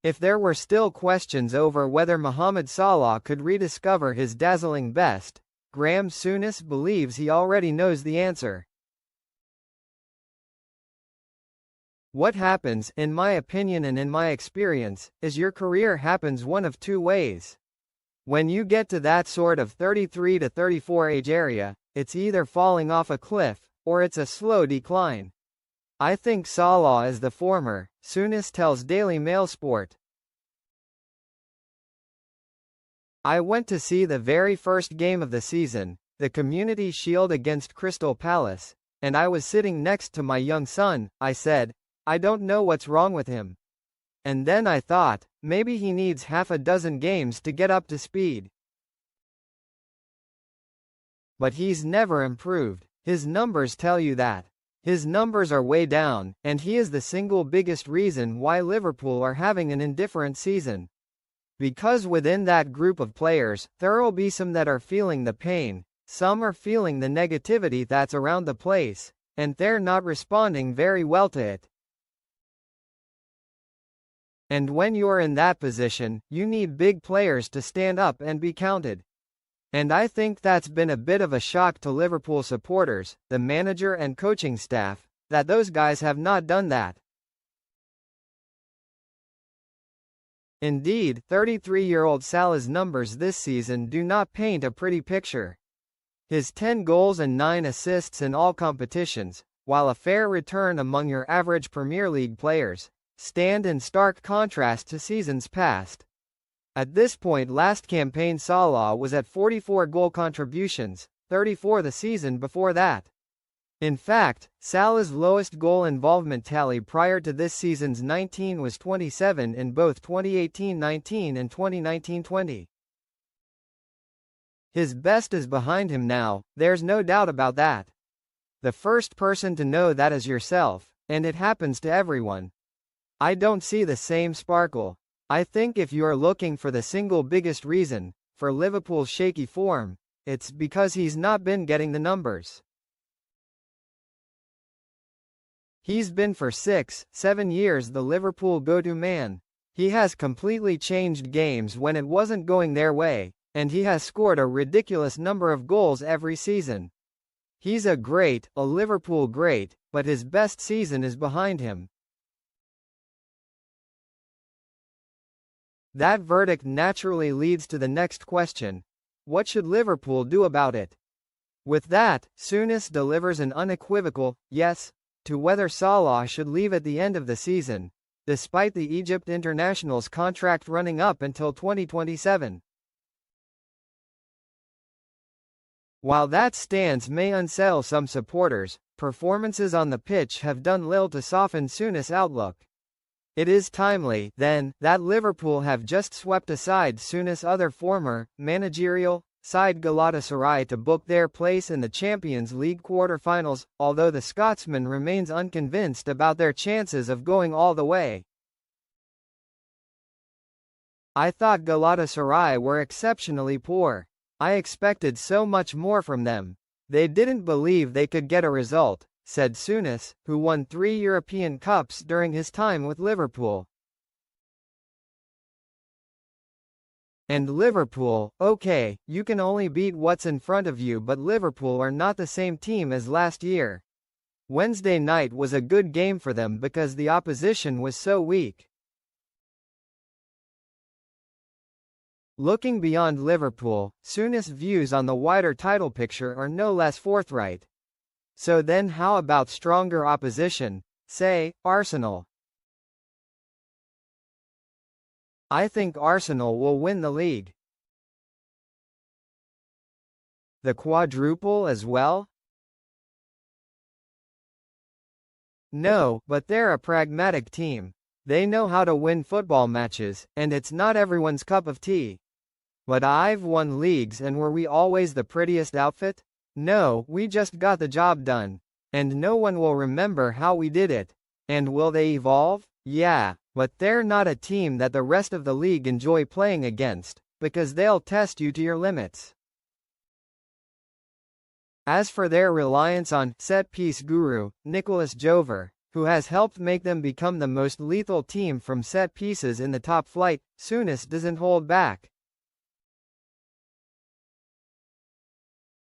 If there were still questions over whether Mohamed Salah could rediscover his dazzling best, Graham Souness believes he already knows the answer. What happens, in my opinion and in my experience, is your career happens one of two ways. When you get to that sort of 33 to 34 age area, it's either falling off a cliff, or it's a slow decline. I think Salah is the former, Souness tells Daily Mail Sport. I went to see the very first game of the season, the Community Shield against Crystal Palace, and I was sitting next to my young son. I said, I don't know what's wrong with him. And then I thought, maybe he needs half a dozen games to get up to speed. But he's never improved. His numbers tell you that. His numbers are way down, and he is the single biggest reason why Liverpool are having an indifferent season. Because within that group of players, there'll be some that are feeling the pain, some are feeling the negativity that's around the place, and they're not responding very well to it. And when you're in that position, you need big players to stand up and be counted. And I think that's been a bit of a shock to Liverpool supporters, the manager and coaching staff, that those guys have not done that. Indeed, 33-year-old Salah's numbers this season do not paint a pretty picture. His 10 goals and 9 assists in all competitions, while a fair return among your average Premier League players, stand in stark contrast to seasons past. At this point last campaign Salah was at 44 goal contributions, 34 the season before that. In fact, Salah's lowest goal involvement tally prior to this season's 19 was 27 in both 2018-19 and 2019-20. His best is behind him now, there's no doubt about that. The first person to know that is yourself, and it happens to everyone. I don't see the same sparkle. I think if you're looking for the single biggest reason for Liverpool's shaky form, it's because he's not been getting the numbers. He's been for 6-7 years the Liverpool go-to man. He has completely changed games when it wasn't going their way, and he has scored a ridiculous number of goals every season. He's a Liverpool great, but his best season is behind him. That verdict naturally leads to the next question. What should Liverpool do about it? With that, Souness delivers an unequivocal yes to whether Salah should leave at the end of the season, despite the Egypt international's contract running up until 2027. While that stance may unsettle some supporters, performances on the pitch have done little to soften Souness' outlook. It is timely, then, that Liverpool have just swept aside Souness' other former, managerial, side Galatasaray to book their place in the Champions League quarter-finals, although the Scotsman remains unconvinced about their chances of going all the way. I thought Galatasaray were exceptionally poor. I expected so much more from them. They didn't believe they could get a result, said Souness, who won 3 European Cups during his time with Liverpool. And Liverpool, okay, you can only beat what's in front of you, but Liverpool are not the same team as last year. Wednesday night was a good game for them because the opposition was so weak. Looking beyond Liverpool, Souness' views on the wider title picture are no less forthright. So then how about stronger opposition, say, Arsenal? I think Arsenal will win the league. The quadruple as well? No, but they're a pragmatic team. They know how to win football matches, and it's not everyone's cup of tea. But I've won leagues, and were we always the prettiest outfit? No, we just got the job done. And no one will remember how we did it. And will they evolve? Yeah, but they're not a team that the rest of the league enjoy playing against, because they'll test you to your limits. As for their reliance on set-piece guru, Nicolas Jover, who has helped make them become the most lethal team from set pieces in the top flight. Souness doesn't hold back.